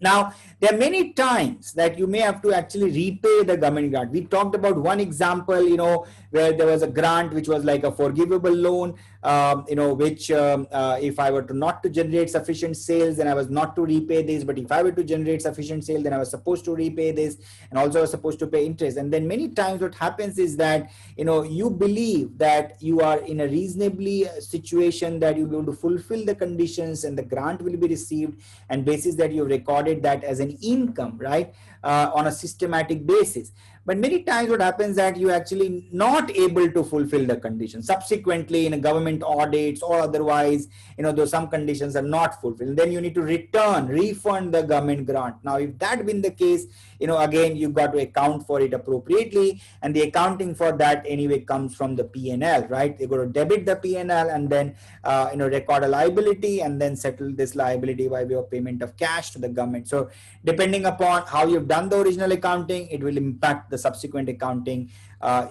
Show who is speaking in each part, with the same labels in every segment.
Speaker 1: Now, there are many times that you may have to actually repay the government grant. We talked about one example, where there was a grant which was like a forgivable loan, which if I were to not to generate sufficient sales, then I was not to repay this. But if I were to generate sufficient sales, then I was supposed to repay this, and also I was supposed to pay interest. And then many times what happens is that, you believe that you are in a reasonably situation that you'll be able to fulfill the conditions and the grant will be received, and basis that you've recorded that as an income, right, on a systematic basis. But many times what happens that you actually not able to fulfill the conditions subsequently in a government audits or otherwise, though some conditions are not fulfilled, then you need to refund the government grant. Now if that been the case, again you've got to account for it appropriately, and the accounting for that anyway comes from the P&L, right? They're going to debit the P&L and then record a liability and then settle this liability by way of payment of cash to the government. So depending upon how you've done the original accounting, it will impact the subsequent accounting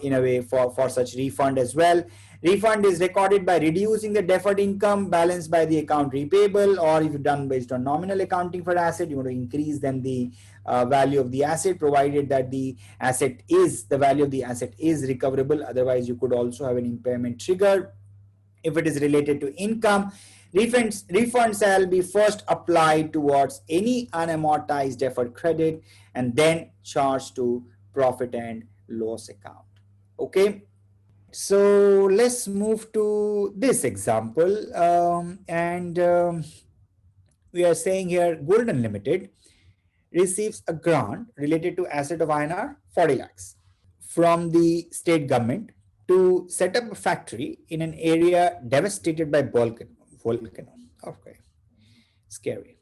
Speaker 1: in a way for such refund as well. Refund is recorded by reducing the deferred income balance by the account repayable, or if you've done based on nominal accounting for asset, you want to increase then the value of the asset, provided that the value of the asset is recoverable. Otherwise, you could also have an impairment trigger. If it is related to income, refunds shall be first applied towards any unamortized deferred credit and then charged to profit and loss account. Okay. So let's move to this example, we are saying here Golden Limited receives a grant related to asset of INR 40 lakhs from the state government to set up a factory in an area devastated by volcano. Okay, scary.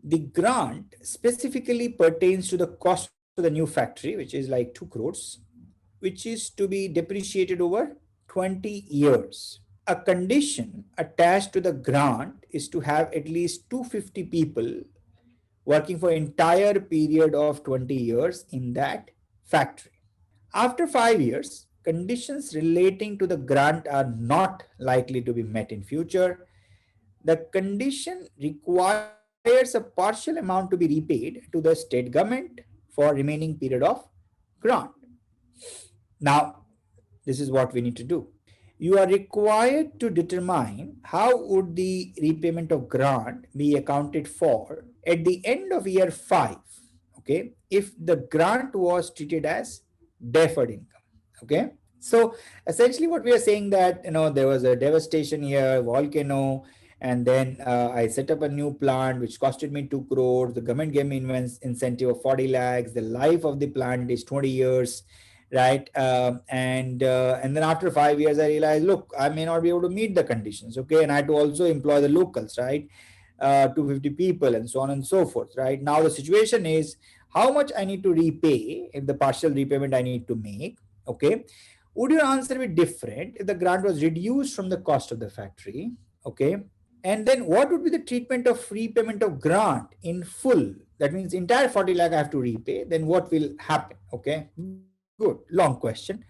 Speaker 1: The grant specifically pertains to the cost of the new factory, which is like 2 crores, which is to be depreciated over 20 years. A condition attached to the grant is to have at least 250 people working for entire period of 20 years in that factory. After 5 years, conditions relating to the grant are not likely to be met in future. The condition requires a partial amount to be repaid to the state government for remaining period of grant. Now, this is what we need to do. You are required to determine how would the repayment of grant be accounted for at the end of year 5, okay, if the grant was treated as deferred income. Okay, so essentially what we are saying that, there was a devastation here, volcano, and then I set up a new plant which costed me 2 crores. The government gave me incentive of 40 lakhs. The life of the plant is 20 years, right? And then after 5 years, I realized, look, I may not be able to meet the conditions. Okay, and I had to also employ the locals, right? 250 people and so on and so forth, right? Now the situation is how much I need to repay, if the partial repayment I need to make. Okay, would your answer be different if the grant was reduced from the cost of the factory? Okay, and then what would be the treatment of repayment of grant in full? That means entire 40 lakh I have to repay. Then what will happen? Okay, good, long question.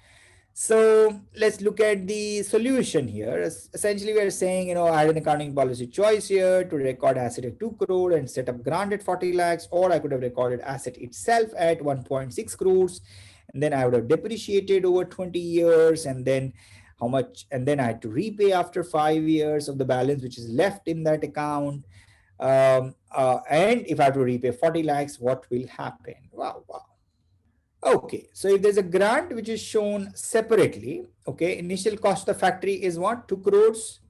Speaker 1: So let's look at the solution here. Essentially, we are saying, I had an accounting policy choice here to record asset at 2 crore and set up grant at 40 lakhs, or I could have recorded asset itself at 1.6 crores. And then I would have depreciated over 20 years, and then how much, and then I had to repay after 5 years of the balance which is left in that account. And if I have to repay 40 lakhs, what will happen? Wow. Okay, so if there's a grant which is shown separately, okay, initial cost of the factory is what? 2 crores.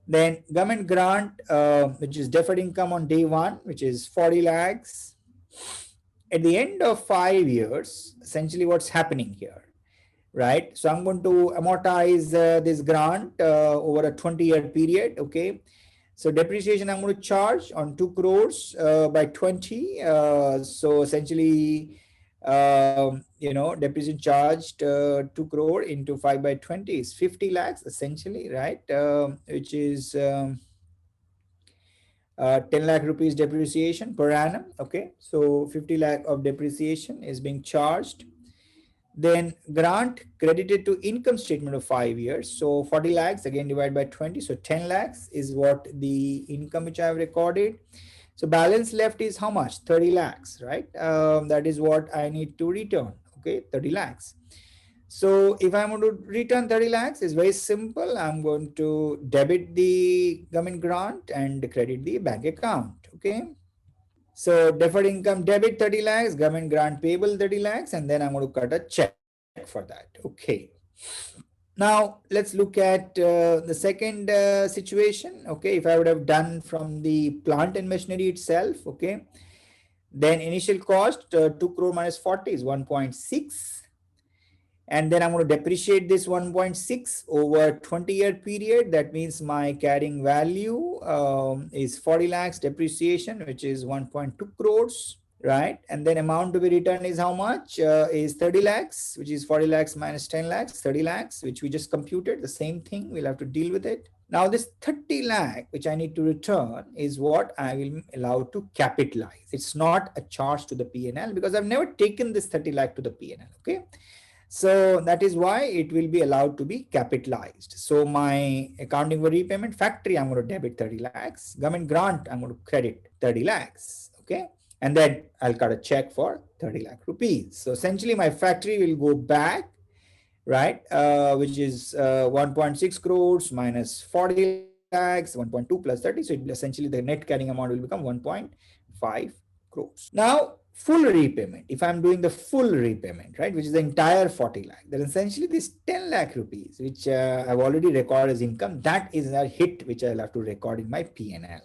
Speaker 1: Then government grant, which is deferred income on day 1, which is 40 lakhs. At the end of 5 years, essentially what's happening here, right? So I'm going to amortize this grant over a 20-year period, okay? So depreciation I'm going to charge on 2 crores by 20. So essentially, depreciation charged 2 crore into 5 by 20 is 50 lakhs essentially, right? Which is 10 lakh rupees depreciation per annum. Okay, so 50 lakh of depreciation is being charged. Then grant credited to income statement of 5 years. So 40 lakhs again divided by 20. So 10 lakhs is what the income which I have recorded. So balance left is how much? 30 lakhs, right? That is what I need to return. Okay, 30 lakhs. So if I'm going to return 30 lakhs, it's very simple. I'm going to debit the government grant and credit the bank account. Okay. So deferred income debit 30 lakhs, government grant payable 30 lakhs, and then I'm going to cut a check for that. Okay. Now let's look at the second situation. Okay. If I would have done from the plant and machinery itself, okay, then initial cost 2 crore minus 40 is 1.6. And then I'm going to depreciate this 1.6 over 20-year period. That means my carrying value is 40 lakhs depreciation, which is 1.2 crores, right? And then amount to be returned is how much? Is 30 lakhs, which is 40 lakhs minus 10 lakhs, 30 lakhs, which we just computed. The same thing, we'll have to deal with it. Now this 30 lakh, which I need to return, is what I will allow to capitalize. It's not a charge to the P&L because I've never taken this 30 lakh to the P&L, okay? So that is why it will be allowed to be capitalized. So my accounting for repayment factory, I'm going to debit 30 lakhs. Government grant, I'm going to credit 30 lakhs. Okay. And then I'll cut a check for 30 lakh rupees. So essentially my factory will go back, right? Which is 1.6 crores minus 40 lakhs, 1.2 plus 30. So essentially the net carrying amount will become 1.5 crores. Now, full repayment, if I'm doing the full repayment, right, which is the entire 40 lakh, then essentially this 10 lakh rupees, which I've already recorded as income, that is a hit which I'll have to record in my P&L,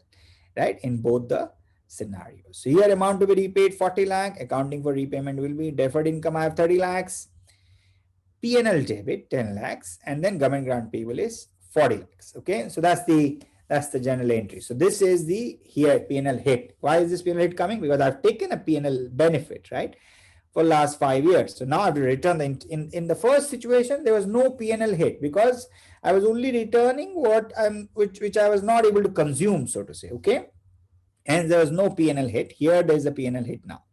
Speaker 1: right, in both the scenarios. So here amount to be repaid 40 lakh, accounting for repayment will be deferred income, I have 30 lakhs, P&L debit 10 lakhs, and then government grant payable is 40 lakhs. Okay, so that's the general entry. So this is the here P&L hit. Why is this P&L hit coming? Because I've taken a P&L benefit, right, for last 5 years. So now I have to return in the first situation, there was no P&L hit because I was only returning what which I was not able to consume, so to say. Okay, and there was no P&L hit. Here there is a P&L hit now.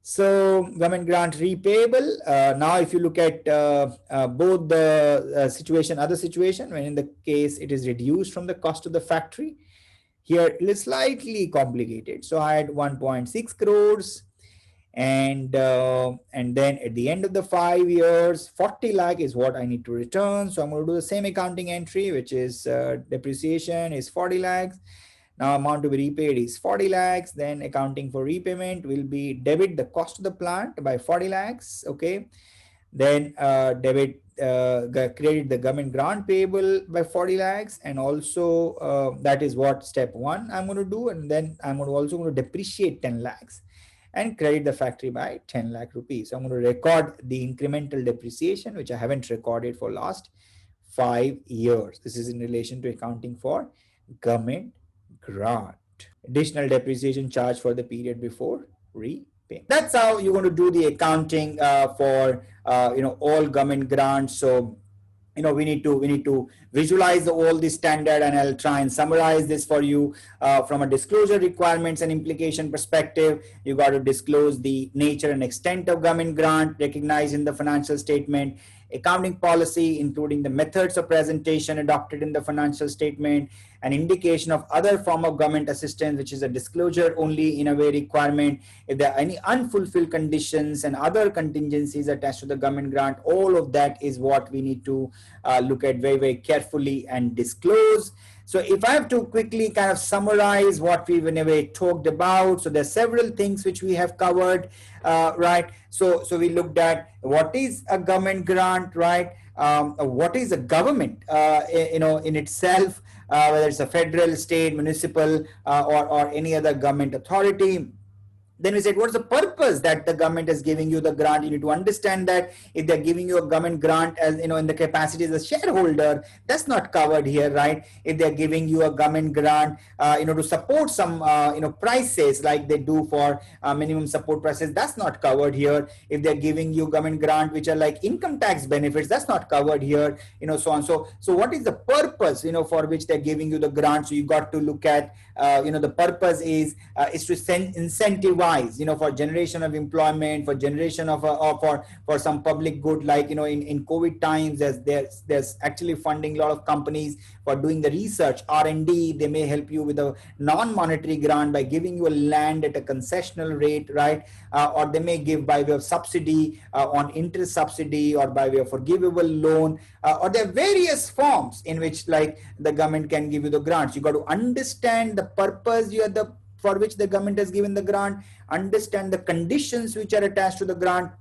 Speaker 1: So government grant repayable. Now, if you look at both the situation, other situation, when in the case it is reduced from the cost of the factory, here it is slightly complicated. So I had 1.6 crores, and then at the end of the 5 years, 40 lakh is what I need to return. So I'm going to do the same accounting entry, which is depreciation is 40 lakhs. Now amount to be repaid is 40 lakhs. Then accounting for repayment will be debit the cost of the plant by 40 lakhs. Okay. Then credit the government grant payable by 40 lakhs. And also that is what step one I'm going to do. And then I'm also going to depreciate 10 lakhs and credit the factory by 10 lakh rupees. So I'm going to record the incremental depreciation, which I haven't recorded for last 5 years. This is in relation to accounting for government grant. Additional depreciation charge for the period before repayment. That's how you're going to do the accounting for all government grants. So we need to visualize all the standard, and I'll try and summarize this for you from a disclosure requirements and implication perspective. You got to disclose the nature and extent of government grant recognized in the financial statement, accounting policy, including the methods of presentation adopted in the financial statement, an indication of other form of government assistance, which is a disclosure only in a way requirement. If there are any unfulfilled conditions and other contingencies attached to the government grant, all of that is what we need to look at very, very carefully and disclose. So if I have to quickly kind of summarize what we've in a way talked about, so there's several things which we have covered, right? So we looked at what is a government grant, right? What is a government, in itself, whether it's a federal, state, municipal, or any other government authority. Then we said, what's the purpose that the government is giving you the grant? You need to understand that if they're giving you a government grant as in the capacity as a shareholder, that's not covered here, right? If they're giving you a government grant, to support some, prices like they do for minimum support prices, that's not covered here. If they're giving you government grant, which are like income tax benefits, that's not covered here, so on. So what is the purpose, for which they're giving you the grant? So you got to look at, the purpose is to incentivize enterprise, for generation of employment, for generation of or for some public good, like in COVID times, there's actually funding a lot of companies for doing the research R&D. They may help you with a non-monetary grant by giving you a land at a concessional rate, right? Or they may give by way of subsidy, on interest subsidy, or by way of forgivable loan, or there are various forms in which like the government can give you the grants. You got to understand the purpose for which the government has given the grant, understand the conditions which are attached to the grant,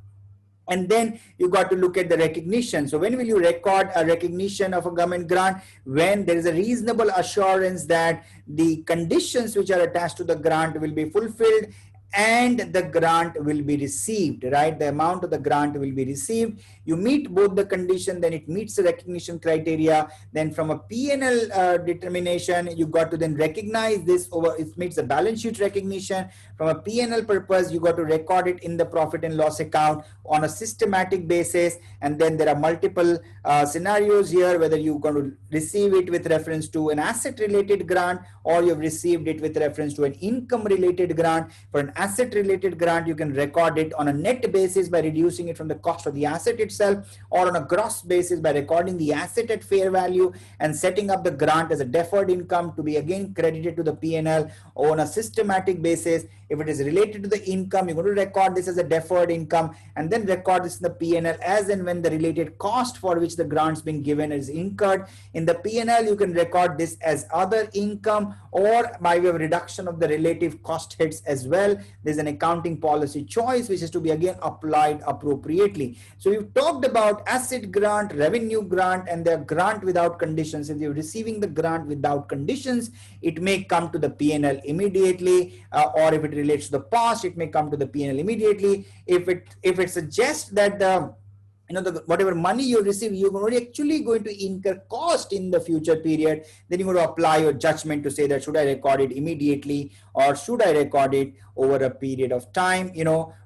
Speaker 1: and then you got to look at the recognition. So when will you record a recognition of a government grant? When there is a reasonable assurance that the conditions which are attached to the grant will be fulfilled and the grant will be received, right? The amount of the grant will be received. You meet both the condition, then it meets the recognition criteria. Then from a P&L determination, you got to then recognize this over, it meets the balance sheet recognition. From a P&L purpose, you got to record it in the profit and loss account on a systematic basis. And then there are multiple scenarios here, whether you're going to receive it with reference to an asset related grant, or you've received it with reference to an income related grant. For an asset related grant, you can record it on a net basis by reducing it from the cost of the asset itself, or on a gross basis by recording the asset at fair value and setting up the grant as a deferred income to be again credited to the P&L on a systematic basis. If it is related to the income, you're going to record this as a deferred income and then record this in the P&L as and when the related cost for which the grant's being given is incurred. In the P&L, you can record this as other income, or by way of reduction of the relative cost heads as well. There's an accounting policy choice which is to be again applied appropriately. So we've talked about asset grant, revenue grant, and the grant without conditions. If you're receiving the grant without conditions, it may come to the P&L immediately, or if it relates to the past, it may come to the P&L immediately. If it suggests that the whatever money you receive, you're actually going to incur cost in the future period, then you're going to apply your judgment to say that should I record it immediately or should I record it over a period of time.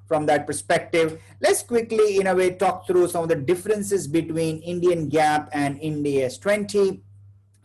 Speaker 1: From that perspective, let's quickly in a way talk through some of the differences between Indian GAAP and Ind AS 20.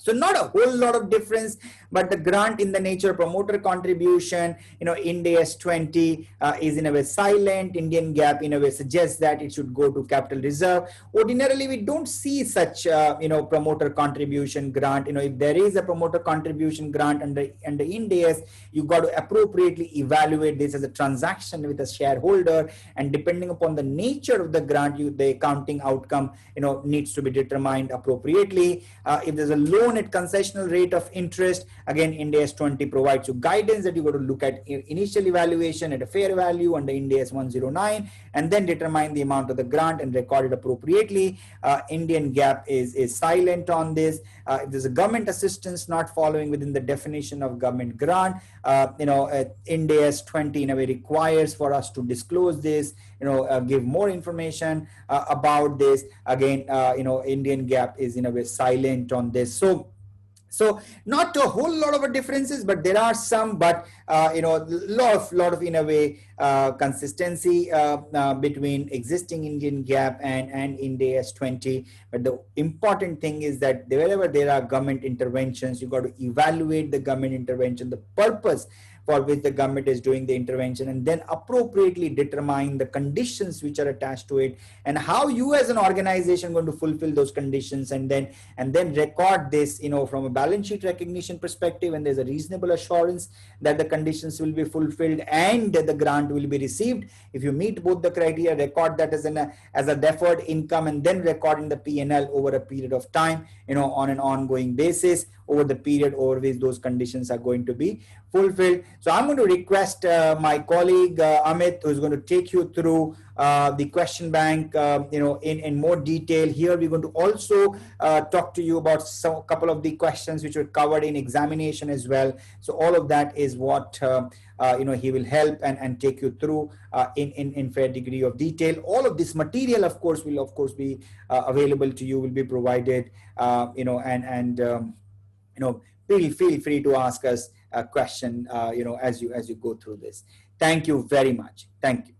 Speaker 1: So not a whole lot of difference, but the grant in the nature of promoter contribution, Ind AS 20 is in a way silent. Indian GAAP in a way suggests that it should go to capital reserve. Ordinarily, we don't see such, promoter contribution grant. If there is a promoter contribution grant under Ind AS, you got to appropriately evaluate this as a transaction with a shareholder, and depending upon the nature of the grant, the accounting outcome, needs to be determined appropriately. If there's a loan at concessional rate of interest, again, Ind AS 20 provides you guidance that you got to look at initial evaluation at a fair value under Ind AS 109, and then determine the amount of the grant and record it appropriately. Indian GAAP is silent on this. If there's a government assistance not following within the definition of government grant, Ind AS 20 in a way requires for us to disclose this, give more information about this. Again, Indian GAAP is in a way silent on this. So not a whole lot of differences, but there are some, but lot of in a way consistency between existing Indian GAAP and Ind AS 20. But the important thing is that wherever there are government interventions, you got to evaluate the government intervention, the purpose for which the government is doing the intervention, and then appropriately determine the conditions which are attached to it and how you as an organization are going to fulfill those conditions, and then record this from a balance sheet recognition perspective, and there's a reasonable assurance that the conditions will be fulfilled and the grant will be received. If you meet both the criteria, record that as a deferred income, and then record in the P&L over a period of time, on an ongoing basis over the period over which those conditions are going to be fulfilled. So I'm going to request my colleague Amit, who's going to take you through the question bank, in more detail. Here we're going to also talk to you about a couple of the questions which were covered in examination as well. So all of that is what he will help and take you through in fair degree of detail. All of this material, of course, will be available to you, will be provided, feel free to ask us a question, as you go through this. Thank you very much. Thank you.